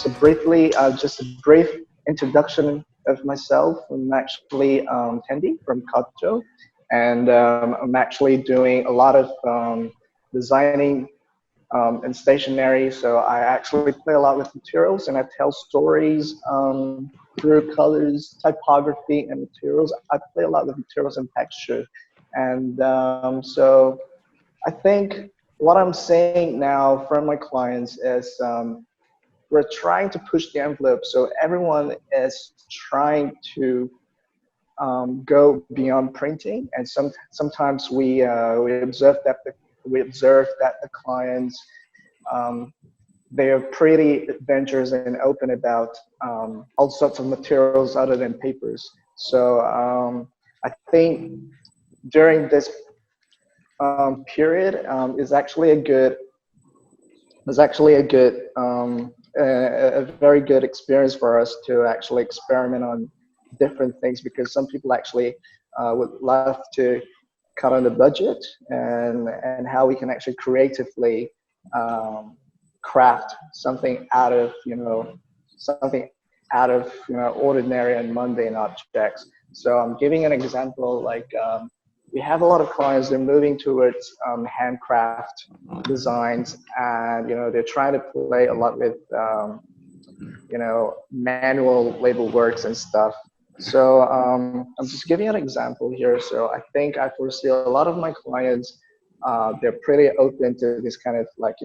just a brief introduction of myself. I'm actually Tandy from Kartoe, and I'm actually doing a lot of designing and stationery. So I actually play a lot with materials, and I tell stories through colors, typography, and materials. I play a lot with materials and texture, and so I think what I'm saying now from my clients is we're trying to push the envelope. So everyone is trying to go beyond printing, and sometimes we observe that the clients they are pretty adventurous and open about all sorts of materials other than papers. So I think during this period is actually a good was actually a very good experience for us to actually experiment on different things, because some people actually would love to cut on the budget, and how we can actually creatively craft something out of ordinary and mundane objects. So I'm giving an example, like we have a lot of clients, they're moving towards handcraft designs, and they're trying to play a lot with manual label works and stuff. So I'm just giving an example here. So I think I foresee a lot of my clients, they're pretty open to this kind of like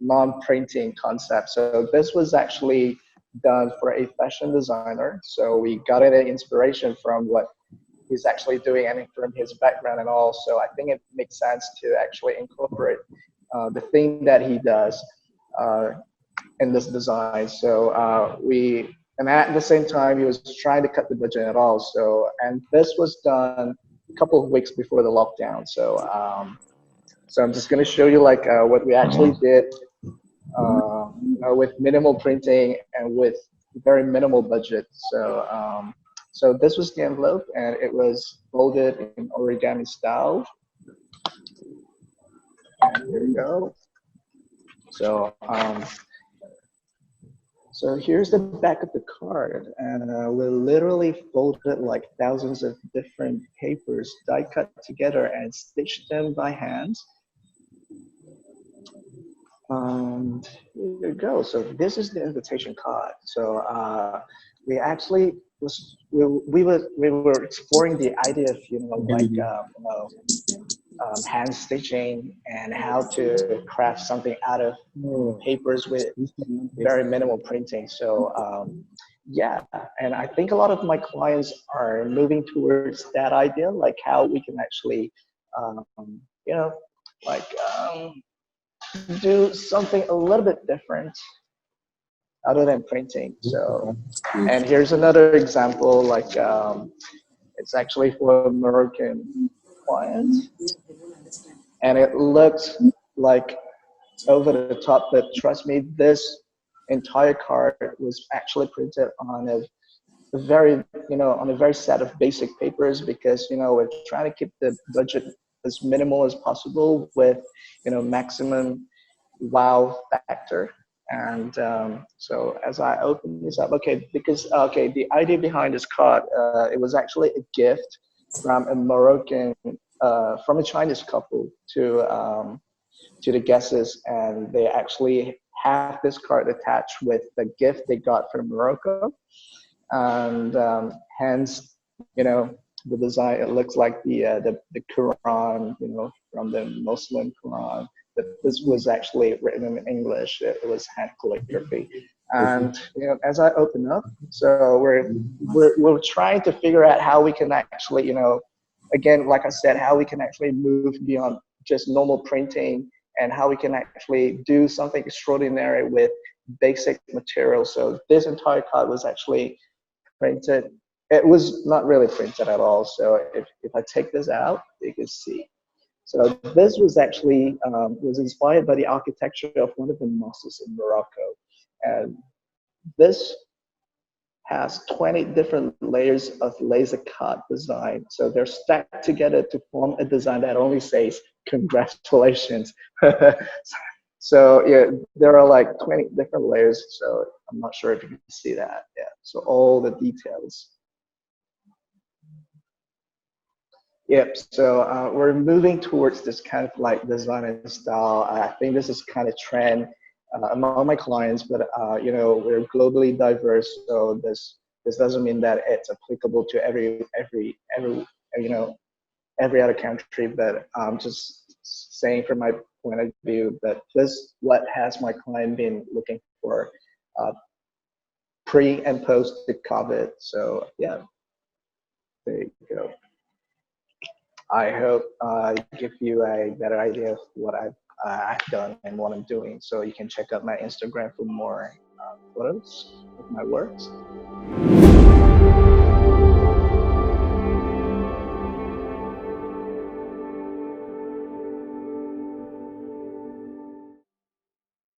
non-printing concept. So this was actually done for a fashion designer, so we got an inspiration from what he's actually doing and from his background and all. So I think it makes sense to actually incorporate the thing that he does in this design. So and at the same time, he was trying to cut the budget at all. So, and this was done a couple of weeks before the lockdown. So so I'm just going to show you like what we actually did with minimal printing and with very minimal budget. So so this was the envelope, and it was folded in origami style. And here we go. So so here's the back of the card, and we literally folded like thousands of different papers, die cut together and stitched them by hand. And here you go. So this is the invitation card. So we actually we were exploring the idea of hand stitching and how to craft something out of papers with very minimal printing. So yeah, and I think a lot of my clients are moving towards that idea, like how we can actually like do something a little bit different other than printing. So, and here's another example, like it's actually for a Moroccan client, and it looks like over the top, but trust me, this entire card was actually printed on a very on a very set of basic papers, because we're trying to keep the budget as minimal as possible with maximum wow factor. And so as I open this up, okay, the idea behind this card, it was actually a gift from a Moroccan from a Chinese couple to the guests, and they actually have this card attached with the gift they got from Morocco, and hence the design, it looks like the Quran, from the Muslim Quran, but this was actually written in English. It was hand calligraphy. And as I open up, so we're trying to figure out how we can actually, again, like I said, how we can actually move beyond just normal printing, and how we can actually do something extraordinary with basic materials. So this entire card was actually printed. It was not really printed at all. So if I take this out, you can see. So this was actually was inspired by the architecture of one of the mosques in Morocco. And this has 20 different layers of laser cut design. So they're stacked together to form a design that only says congratulations. So yeah, there are like 20 different layers. So I'm not sure if you can see that. Yeah. So all the details. Yep. So we're moving towards this kind of like design and style. I think this is kind of trend among my clients, but you know, we're globally diverse, so this doesn't mean that it's applicable to every you know, every other country. But just saying from my point of view that this what has my client been looking for uh, pre and post the COVID. So yeah, there you go. I hope give you a better idea of what I've done and what I'm doing. So you can check out my Instagram for more photos of my works.